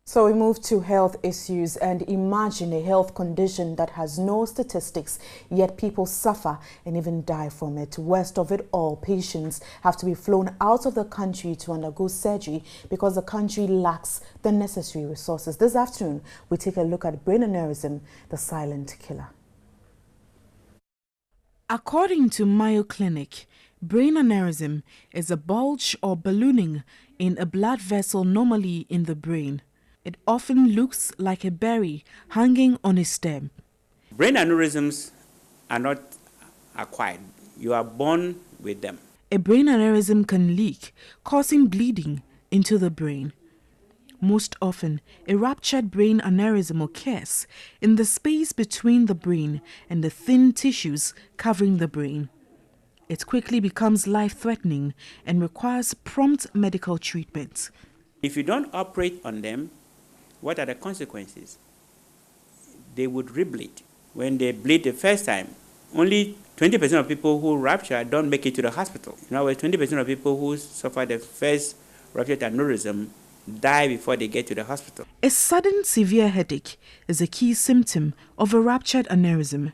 So we move to health issues, and imagine a health condition that has no statistics, yet people suffer and even die from it. Worst of it all, patients have to be flown out of the country to undergo surgery because the country lacks the necessary resources. This afternoon, we take a look at brain aneurysm, the silent killer. According to Mayo Clinic, brain aneurysm is a bulge or ballooning in a blood vessel, normally in the brain. It often looks like a berry hanging on a stem. Brain aneurysms are not acquired. You are born with them. A brain aneurysm can leak, causing bleeding into the brain. Most often, a ruptured brain aneurysm occurs in the space between the brain and the thin tissues covering the brain. It quickly becomes life-threatening and requires prompt medical treatment. If you don't operate on them, what are the consequences? They would rebleed. When they bleed the first time, only 20% of people who rupture don't make it to the hospital. In other words, 20% of people who suffer the first ruptured aneurysm die before they get to the hospital. A sudden severe headache is a key symptom of a ruptured aneurysm.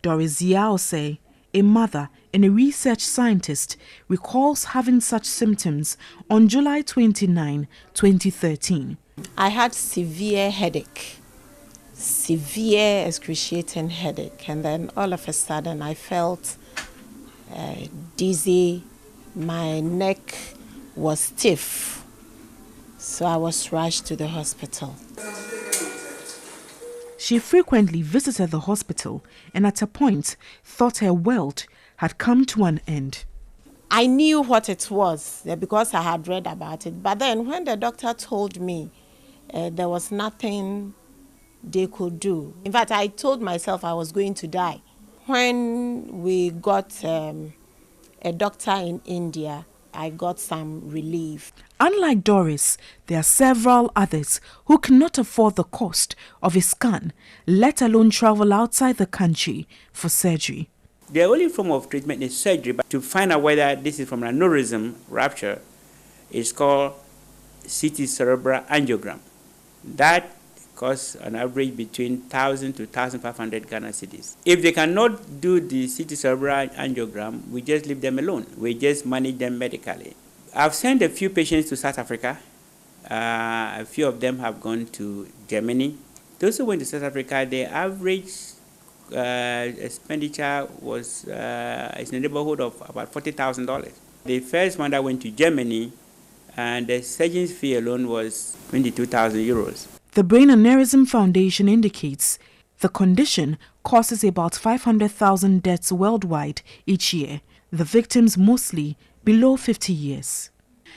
Doris Yaose, a mother and a research scientist, recalls having such symptoms on July 29, 2013. I had severe headache, severe excruciating headache, and then all of a sudden I felt dizzy, my neck was stiff, so I was rushed to the hospital. She frequently visited the hospital and at a point thought her world had come to an end. I knew what it was because I had read about it, but then when the doctor told me there was nothing they could do. In fact, I told myself I was going to die. When we got a doctor in India, I got some relief. Unlike Doris, there are several others who cannot afford the cost of a scan, let alone travel outside the country for surgery. The only form of treatment is surgery, but to find out whether this is from an aneurysm rupture is called CT cerebral angiogram. That costs on average between 1,000 to 1,500 Ghana cedis. If they cannot do the CT cerebral angiogram, we just leave them alone. We just manage them medically. I've sent a few patients to South Africa. A few of them have gone to Germany. Those who went to South Africa, the average expenditure was in the neighborhood of about $40,000. The first one that went to Germany, and the surgeon's fee alone was 22,000 euros. The Brain Aneurysm Foundation indicates the condition causes about 500,000 deaths worldwide each year, the victims mostly below 50 years.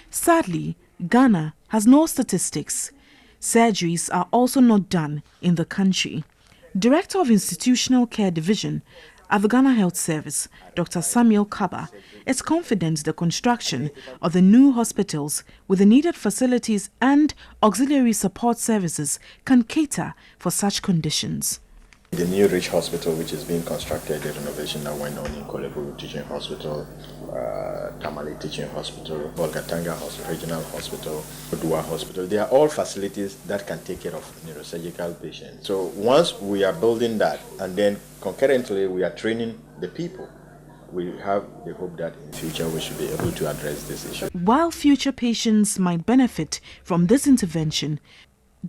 Sadly, Ghana has no statistics. Surgeries are also not done in the country. Director of Institutional Care Division at the Ghana Health Service, Dr. Samuel Kaba, is confident the construction of the new hospitals with the needed facilities and auxiliary support services can cater for such conditions. The new Rich Hospital, which is being constructed, the renovation that went on in Kolebu Teaching Hospital, Tamale Teaching Hospital, Volgatanga Hospital, Regional Hospital, Odua Hospital, they are all facilities that can take care of neurosurgical patients. So once we are building that, and then concurrently we are training the people, we have the hope that in future we should be able to address this issue. While future patients might benefit from this intervention,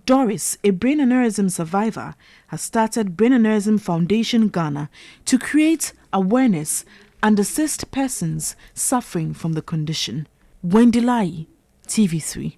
Doris, a brain aneurysm survivor, has started Brain Aneurysm Foundation Ghana to create awareness and assist persons suffering from the condition. Wendy Lai, TV3.